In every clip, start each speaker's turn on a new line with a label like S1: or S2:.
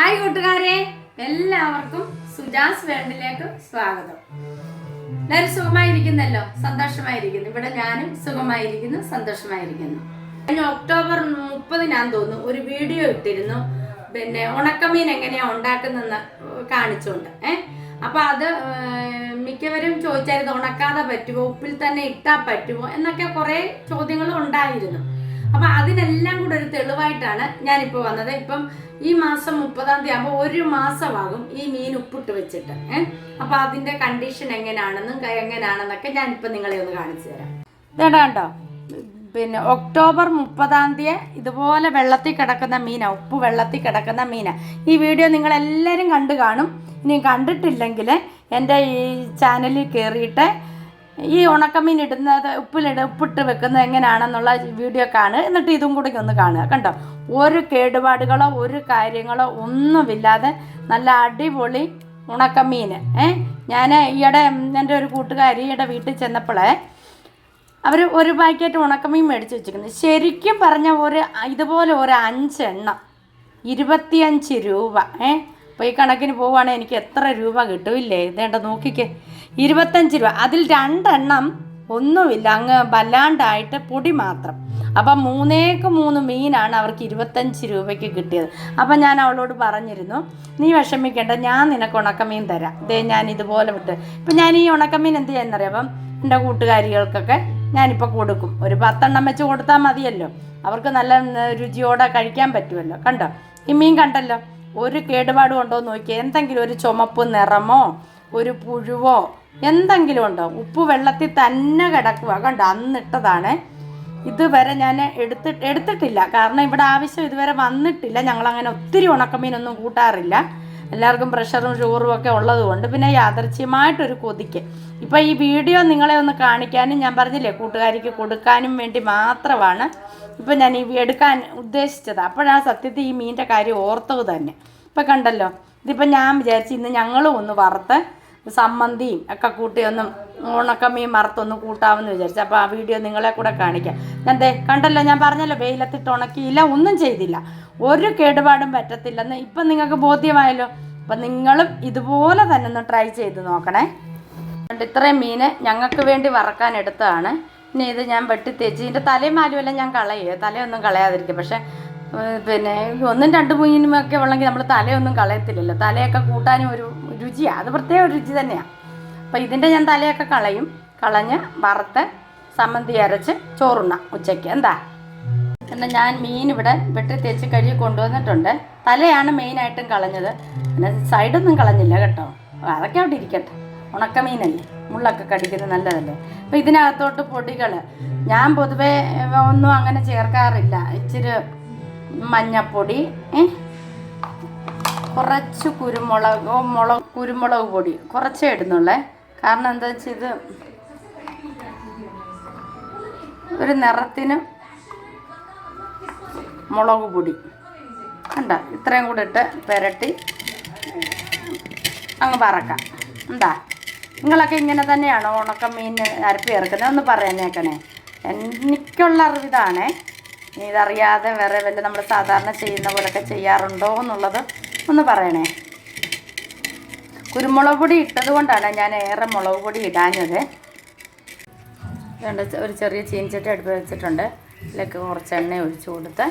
S1: Hi കൂട്ടുകാരെ, എല്ലാവർക്കും സുജാസ് വേൾഡിലേക്ക് സ്വാഗതം. എല്ലാവരും സുഖമായിരിക്കുന്നല്ലോ, സന്തോഷമായിരിക്കുന്നു. ഇവിടെ ഞാനും സുഖമായിരിക്കുന്നു, സന്തോഷമായിരിക്കുന്നു. കഴിഞ്ഞ ഒക്ടോബർ 30 തോന്നുന്നു ഒരു വീഡിയോ ഇട്ടിരുന്നു, പിന്നെ ഉണക്കമീൻ എങ്ങനെയാ ഉണ്ടാക്കുന്നെന്ന് കാണിച്ചുകൊണ്ട്. അപ്പൊ അത് മിക്കവരും ചോദിച്ചായിരുന്നു, ഉണക്കാതെ പറ്റുമോ, ഉപ്പിൽ തന്നെ ഇട്ടാൽ പറ്റുമോ എന്നൊക്കെ കുറെ ചോദ്യങ്ങളും ഉണ്ടായിരുന്നു. അപ്പൊ അതിനെല്ലാം കൂടെ ഒരു തെളിവായിട്ടാണ് ഞാനിപ്പോൾ വന്നത്. ഇപ്പം ഈ മാസം 30 ആകുമ്പോൾ 1 മാസമാകും ഈ മീൻ ഉപ്പിട്ട് വെച്ചിട്ട്. അപ്പൊ അതിന്റെ കണ്ടീഷൻ എങ്ങനെയാണെന്നൊക്കെ ഞാനിപ്പോ നിങ്ങളെ ഒന്ന് കാണിച്ചു തരാം. ഇതേടാണ്ടോ, പിന്നെ ഒക്ടോബർ 30 ഇതുപോലെ വെള്ളത്തിൽ കിടക്കുന്ന മീനാ, ഉപ്പ് വെള്ളത്തിൽ കിടക്കുന്ന മീനാ. ഈ വീഡിയോ നിങ്ങളെല്ലാവരും കണ്ടു കാണും. ഇനി കണ്ടിട്ടില്ലെങ്കിൽ എൻ്റെ ഈ ചാനലിൽ കയറിയിട്ട് ഈ ഉണക്കമീൻ ഇടുന്നത് ഉപ്പിട്ട് വെക്കുന്നത് എങ്ങനെയാണെന്നുള്ള വീഡിയോ കാണുക. എന്നിട്ട് ഇതും കൂടി ഒന്ന് കാണുക. കണ്ടോ, ഒരു കേടുപാടുകളോ ഒരു കാര്യങ്ങളോ ഒന്നുമില്ലാതെ നല്ല അടിപൊളി ഉണക്കമീൻ. ഞാൻ ഈയിടെ എൻ്റെ ഒരു കൂട്ടുകാരിയുടെ വീട്ടിൽ ചെന്നപ്പോഴേ അവർ ഒരു പാക്കറ്റ് ഉണക്കമീൻ മേടിച്ച് വെച്ചിരിക്കുന്നത്. ശരിക്കും പറഞ്ഞ ഇതുപോലെ ഒരു 5 എണ്ണം 25 രൂപ. അപ്പോൾ ഈ കണക്കിന് പോവുകയാണെങ്കിൽ എനിക്ക് എത്ര രൂപ കിട്ടുമില്ലേ? ഇതേണ്ട നോക്കിക്കേ, 25 രൂപ. അതിൽ 2 എണ്ണം ഒന്നുമില്ല, അങ്ങ് വല്ലാണ്ടായിട്ട് പൊടി മാത്രം. അപ്പം 3 മീനാണ് അവർക്ക് 25 രൂപയ്ക്ക് കിട്ടിയത്. അപ്പം ഞാൻ അവളോട് പറഞ്ഞിരുന്നു, നീ വിഷമിക്കേണ്ട, ഞാൻ നിനക്ക് ഉണക്കമീൻ തരാം. ഞാൻ ഇതുപോലെ വിട്ട് ഇപ്പം ഞാൻ ഈ ഉണക്കമീൻ എന്ത് ചെയ്യാന്നറിയാം, അപ്പം എൻ്റെ കൂട്ടുകാരികൾക്കൊക്കെ ഞാനിപ്പോൾ കൊടുക്കും. ഒരു 10 എണ്ണം വെച്ച് കൊടുത്താൽ മതിയല്ലോ, അവർക്ക് നല്ല രുചിയോടെ കഴിക്കാൻ പറ്റുമല്ലോ. കണ്ടോ, ഈ മീൻ കണ്ടല്ലോ, ഒരു കേടുപാടും ഉണ്ടോ എന്ന് നോക്കിയാൽ, എന്തെങ്കിലും ഒരു ചുമപ്പ് നിറമോ ഒരു പുഴുവോ എന്തെങ്കിലും ഉണ്ടോ? ഉപ്പ് വെള്ളത്തിൽ തന്നെ കിടക്കുക. കണ്ടോ, അന്നിട്ടതാണ്. ഇതുവരെ ഞാൻ എടുത്തിട്ടില്ല, കാരണം ഇവിടെ ആവശ്യം ഇതുവരെ വന്നിട്ടില്ല. ഞങ്ങളങ്ങനെ ഒത്തിരി ഉണക്കമീനൊന്നും കൂട്ടാറില്ല. എല്ലാവർക്കും പ്രഷറും ഷുഗറും ഒക്കെ ഉള്ളത് കൊണ്ട്, പിന്നെ യാദൃച്ഛ്യമായിട്ടൊരു കൊതിക്ക് ഇപ്പം ഈ വീഡിയോ നിങ്ങളെ ഒന്ന് കാണിക്കാനും, ഞാൻ പറഞ്ഞില്ലേ കൂട്ടുകാരിക്ക് കൊടുക്കാനും വേണ്ടി മാത്രമാണ് ഇപ്പം ഞാൻ ഈ എടുക്കാൻ ഉദ്ദേശിച്ചത്. അപ്പോഴാണ് സത്യത്തിൽ ഈ മീനിൻ്റെ കാര്യം ഓർത്തത് തന്നെ. ഇപ്പം കണ്ടല്ലോ, ഇതിപ്പം ഞാൻ വിചാരിച്ച് ഇന്ന് ഞങ്ങളും ഒന്ന് വറുത്ത് സമ്മന്തിയും ഒക്കെ കൂട്ടി ഒന്നും ഉണക്കമീൻ വറുത്തൊന്ന് കൂട്ടാമെന്ന് വിചാരിച്ചു. അപ്പോൾ ആ വീഡിയോ നിങ്ങളെ കൂടെ കാണിക്കാം. ഞാൻ കണ്ടല്ലോ, ഞാൻ പറഞ്ഞല്ലോ വെയിലത്തിട്ട് ഉണക്കിയില്ല, ഒന്നും ചെയ്തില്ല, ഒരു കേടുപാടും പറ്റത്തില്ലെന്ന് ഇപ്പം നിങ്ങൾക്ക് ബോധ്യമായല്ലോ. അപ്പം നിങ്ങളും ഇതുപോലെ തന്നെ ഒന്ന് ട്രൈ ചെയ്ത് നോക്കണേ. ഇത്രയും മീൻ ഞങ്ങൾക്ക് വേണ്ടി വറക്കാൻ എടുത്തതാണ്. ഇനി ഇത് ഞാൻ വെട്ടി തേച്ച് ഇതിൻ്റെ തലയും മാലുമെല്ലാം ഞാൻ കളയുക, തലയൊന്നും കളയാതിരിക്കും. പക്ഷേ പിന്നെ 1-2 മീനുമൊക്കെ ഉള്ളെങ്കിൽ നമ്മൾ തലയൊന്നും കളയത്തില്ലല്ലോ. തലയൊക്കെ കൂട്ടാനും ഒരു രുചിയാണ്, അത് പ്രത്യേക ഒരു രുചി തന്നെയാണ്. അപ്പോൾ ഇതിൻ്റെ ഞാൻ തലയൊക്കെ കളഞ്ഞ് വറുത്ത് സമ്മന്തി അരച്ച് ചോറുണ്ണാം ഉച്ചയ്ക്ക്. എന്താ എന്നാൽ ഞാൻ മീൻ ഇവിടെ വെട്ടി തേച്ച് കഴുകി കൊണ്ടുവന്നിട്ടുണ്ട്. തലയാണ് മെയിനായിട്ടും കളഞ്ഞത്, പിന്നെ സൈഡൊന്നും കളഞ്ഞില്ല കേട്ടോ. അതൊക്കെ അവിടെ ഇരിക്കട്ടെ, ഉണക്കമീനല്ലേ, മുള്ളൊക്കെ കടിക്കുന്നത് നല്ലതല്ലേ. അപ്പോൾ ഇതിനകത്തോട്ട് പൊടികൾ ഞാൻ പൊതുവേ ഒന്നും അങ്ങനെ ചേർക്കാറില്ല. ഇച്ചിരി മഞ്ഞപ്പൊടി, കുറച്ച് കുരുമുളക് പൊടി കുറച്ചേ ഇടുന്നുള്ളേ. കാരണം എന്താ വെച്ചാൽ ഇത് ഒരു നിറത്തിന് മുളക് പൊടി എന്താ ഇത്രയും കൂടെ ഇട്ട് പുരട്ടി അങ്ങ് വറക്കാം. എന്താ നിങ്ങളൊക്കെ ഇങ്ങനെ തന്നെയാണോ ഉണക്കമീൻ അരപ്പി ഇറക്കുന്നത്? ഒന്ന് പറയാനേക്കണേ. എനിക്കുള്ള അറിവിതാണേ. ഇതറിയാതെ വേറെ വല്ല നമ്മൾ സാധാരണ ചെയ്യുന്ന പോലൊക്കെ ചെയ്യാറുണ്ടോ എന്നുള്ളത് ഒന്ന് പറയണേ. കുരുമുളക് പൊടി ഇട്ടത് കൊണ്ടാണ് ഞാൻ ഏറെ മുളക് പൊടി ഇടാഞ്ഞത്. അതുകൊണ്ട് ഒരു ചെറിയ ചീനിച്ചട്ടി അടുപ്പ് വെച്ചിട്ടുണ്ട്. ഇതിലേക്ക് കുറച്ച് എണ്ണ ഒഴിച്ച് കൊടുത്ത്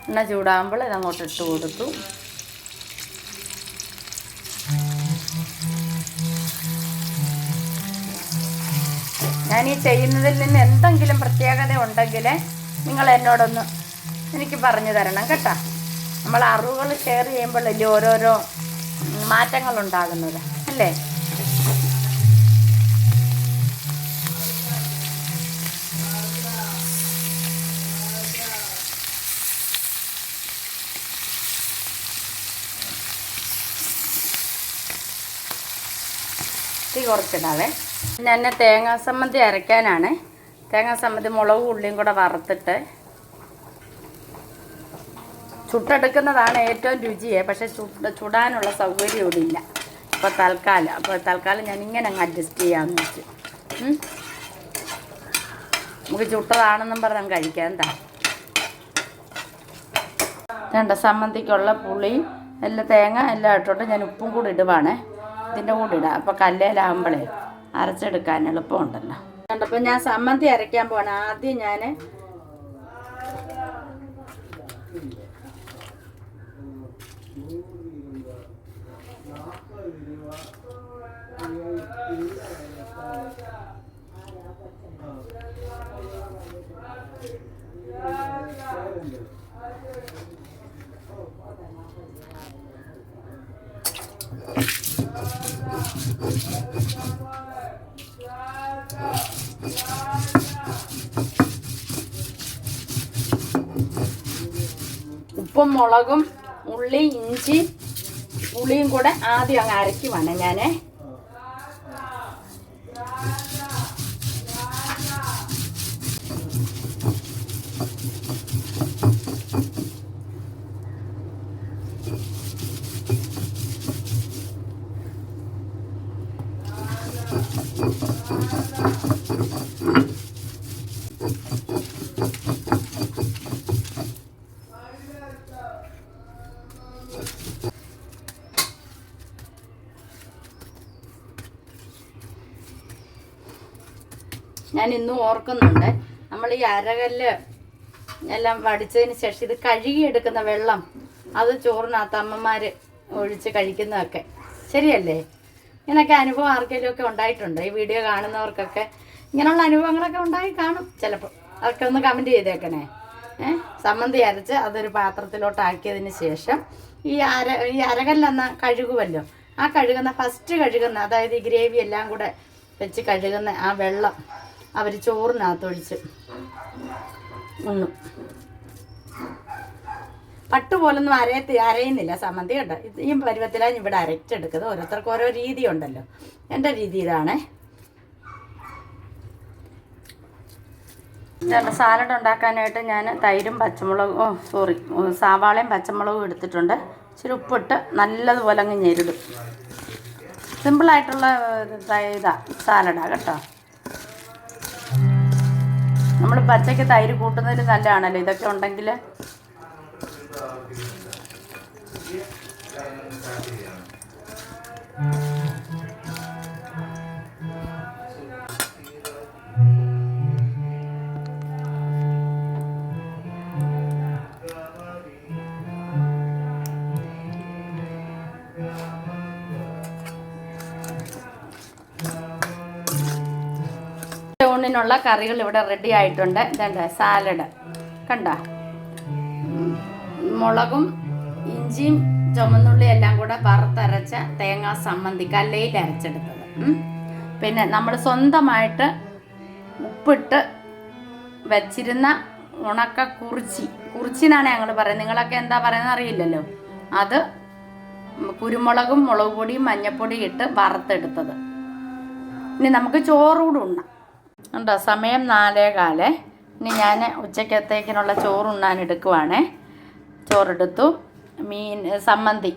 S1: എണ്ണ ചൂടാകുമ്പോൾ ഇതങ്ങോട്ട് ഇട്ട് കൊടുത്തു. ഞാൻ ഈ ചെയ്യുന്നതിൽ നിന്ന് എന്തെങ്കിലും പ്രത്യേകത ഉണ്ടെങ്കിൽ നിങ്ങൾ എന്നോടൊന്ന് എനിക്ക് പറഞ്ഞു തരണം കേട്ടോ. നമ്മൾ അറിവുകൾ ഷെയർ ചെയ്യുമ്പോഴല്ലേ ഓരോരോ മാറ്റങ്ങൾ ഉണ്ടാകുന്നത് അല്ലേ. തീ കുറച്ചിടാവേ. ഞാൻ തേങ്ങാ സമ്മന്തി അരയ്ക്കാനാണ്. തേങ്ങാ സമ്മന്തി മുളകും ഉള്ളിയും കൂടെ വറുത്തിട്ട് ചുട്ടെടുക്കുന്നതാണ് ഏറ്റവും രുചിയെ. പക്ഷേ ചുടാനുള്ള സൗകര്യം ഇവിടെ ഇല്ല ഇപ്പോൾ തൽക്കാലം ഞാൻ ഇങ്ങനെ അങ്ങ് അഡ്ജസ്റ്റ് ചെയ്യാമെന്ന് വെച്ചു. നമുക്ക് ചുട്ടതാണെന്നും പറഞ്ഞ് കഴിക്കാം. എന്താ രണ്ട് സമ്മന്തിക്കുള്ള പുളിയും എല്ലാം തേങ്ങ എല്ലാം ഇട്ടോട്ട് ഞാൻ ഉപ്പും കൂടി ഇടുവാണേ. ഇതിൻ്റെ കൂടെ ഇടാം. അപ്പോൾ കല്ലേലാകുമ്പോഴേ അരച്ചെടുക്കാൻ എളുപ്പമുണ്ടല്ലോ. കണ്ടപ്പോൾ ഞാൻ സമ്മന്തി അരയ്ക്കാൻ പോകണം. ആദ്യം ഞാൻ ഉപ്പും മുളകും ഉള്ളി ഇഞ്ചി പുളിയും കൂടെ ആദ്യം അങ്ങ് അരയ്ക്കുവാണ് ഞാൻ. ഞാൻ ഇന്നും ഓർക്കുന്നുണ്ട്, നമ്മൾ ഈ അരകല്ല് എല്ലാം വടിച്ചതിന് ശേഷം ഇത് കഴുകിയെടുക്കുന്ന വെള്ളം അത് ചോറിനകത്ത് അമ്മമാർ ഒഴിച്ച് കഴിക്കുന്നതൊക്കെ ശരിയല്ലേ? ഇങ്ങനെയൊക്കെ അനുഭവം ആർക്കെങ്കിലും ഒക്കെ ഉണ്ടായിട്ടുണ്ട്? ഈ വീഡിയോ കാണുന്നവർക്കൊക്കെ ഇങ്ങനെയുള്ള അനുഭവങ്ങളൊക്കെ ഉണ്ടായി കാണും ചിലപ്പോൾ. അതൊക്കെ ഒന്ന് കമൻറ്റ് ചെയ്തേക്കണേ. സമ്മന്തി അരച്ച് അതൊരു പാത്രത്തിലോട്ടാക്കിയതിന് ശേഷം ഈ അരകല്ലെന്ന കഴുകുമല്ലോ, ആ കഴുകുന്ന ഫസ്റ്റ് കഴുകുന്ന, അതായത് ഈ ഗ്രേവി എല്ലാം കൂടെ വെച്ച് കഴുകുന്ന ആ വെള്ളം അവർ ചോറിനകത്തൊഴിച്ച് ഒന്നും പട്ടുപോലൊന്നും അരയുന്നില്ല സമ്മന്തി കേട്ടോ. ഈ പരുവത്തിലാണ് ഇവിടെ അരച്ചെടുക്കുന്നത്. ഓരോരുത്തർക്കും ഓരോ രീതി ഉണ്ടല്ലോ. എൻ്റെ രീതി ഇതാണ്. സാലഡ് ഉണ്ടാക്കാനായിട്ട് ഞാൻ തൈരും പച്ചമുളകും സവാളയും പച്ചമുളകും എടുത്തിട്ടുണ്ട്. ഇച്ചിരി ഉപ്പിട്ട് നല്ലതുപോലെ അങ്ങ് ഞെരുടും. സിമ്പിളായിട്ടുള്ള സാലഡാണ് കേട്ടോ. നമ്മൾ പച്ചയ്ക്ക് തൈര് കൂട്ടുന്നതിൽ നല്ലതാണല്ലോ ഇതൊക്കെ ഉണ്ടെങ്കിൽ. ഊണിനുള്ള കറികൾ ഇവിടെ റെഡി ആയിട്ടുണ്ട്. ഇതേണ്ട സാലഡ് കണ്ട, മുളകും ഇഞ്ചിയും ചുമന്നുള്ളി എല്ലാം കൂടെ വറുത്തരച്ച തേങ്ങാ സമ്മന്തി കല്ലയിൽ അരച്ചെടുത്തത്. പിന്നെ നമ്മൾ സ്വന്തമായിട്ട് ഉപ്പിട്ട് വെച്ചിരുന്ന ഉണക്ക കുറിച്ചിനാണ് ഞങ്ങൾ പറയുന്നത്. നിങ്ങളൊക്കെ എന്താ പറയുന്നത് അറിയില്ലല്ലോ. അത് കുരുമുളകും മുളക് പൊടിയും മഞ്ഞൾപ്പൊടിയും ഇട്ട് വറുത്തെടുത്തത്. ഇനി നമുക്ക് ചോറുകൂടെ ഉണ്ണാം. ഉണ്ടോ? സമയം 4:15. ഇനി ഞാൻ ഉച്ചക്കത്തേക്കിനുള്ള ചോറുണ്ണാൻ എടുക്കുവാണേ. ചോറെടുത്തു. സമ്മന്തി,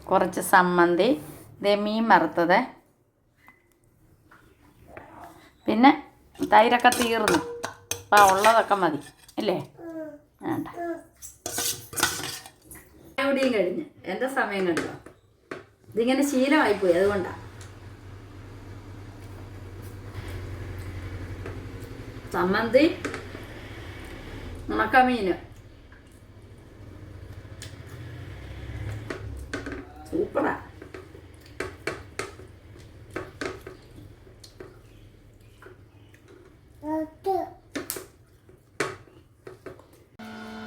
S1: കുറച്ച് സമ്മന്തി, മീൻ വറുത്തത്, പിന്നെ തൈരൊക്കെ തീർന്നു. അപ്പം ഉള്ളതൊക്കെ മതി അല്ലേ? വേണ്ട, എവിടെയും കഴിഞ്ഞ് എൻ്റെ സമയം കണ്ടോ. ഇതിങ്ങനെ ശീലമായിപ്പോയി, അതുകൊണ്ടാണ്. സമ്മന്തി, ഉണക്കമീൻ, സൂപ്പറാ.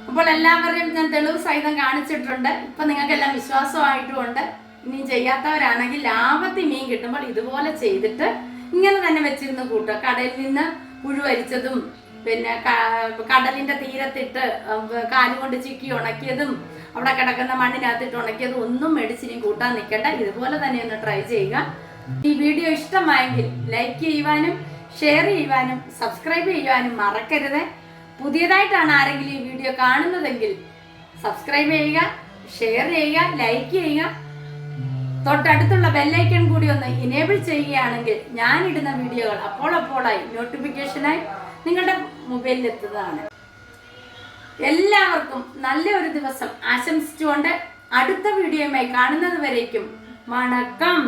S1: അപ്പോൾ എല്ലാവരെയും ഞാൻ തെളിവ് സഹിതം കാണിച്ചിട്ടുണ്ട്. ഇപ്പൊ നിങ്ങൾക്കെല്ലാം വിശ്വാസമായിട്ടുമുണ്ട്. ഇനി ചെയ്യാത്തവരാണെങ്കിൽ ലാഭത്തിൽ മീൻ കിട്ടുമ്പോൾ ഇതുപോലെ ചെയ്തിട്ട് ഇങ്ങനെ തന്നെ വെച്ചിരുന്ന് കൂട്ടുക. കടലിൽ നിന്ന് പുഴുവരിച്ചതും പിന്നെ കടലിന്റെ തീരത്തിട്ട് കാലുകൊണ്ട് ചിക്കി ഉണക്കിയതും അവിടെ കിടക്കുന്ന മണ്ണിനകത്തിട്ട് ഉണക്കിയതും ഒന്നും മേടിച്ചിനി കൂട്ടാൻ നിൽക്കണ്ട. ഇതുപോലെ തന്നെ ഒന്ന് ട്രൈ ചെയ്യുക. ഈ വീഡിയോ ഇഷ്ടമായെങ്കിൽ ലൈക്ക് ചെയ്യുവാനും ഷെയർ ചെയ്യുവാനും സബ്സ്ക്രൈബ് ചെയ്യുവാനും മറക്കരുത്. പുതിയതായിട്ടാണ് ആരെങ്കിലും ഈ വീഡിയോ കാണുന്നതെങ്കിൽ സബ്സ്ക്രൈബ് ചെയ്യുക, ഷെയർ ചെയ്യുക, ലൈക്ക് ചെയ്യുക. തൊട്ടടുത്തുള്ള ബെല്ലൈക്കൺ കൂടി ഒന്ന് ഇനേബിൾ ചെയ്യുകയാണെങ്കിൽ ഞാനിടുന്ന വീഡിയോകൾ അപ്പോഴായി നോട്ടിഫിക്കേഷനായി നിങ്ങളുടെ മൊബൈലിൽ എത്തുന്നതാണ്. എല്ലാവർക്കും നല്ലൊരു ദിവസം ആശംസിച്ചുകൊണ്ട് അടുത്ത വീഡിയോയുമായി കാണുന്നത് വരേക്കും വണക്കം.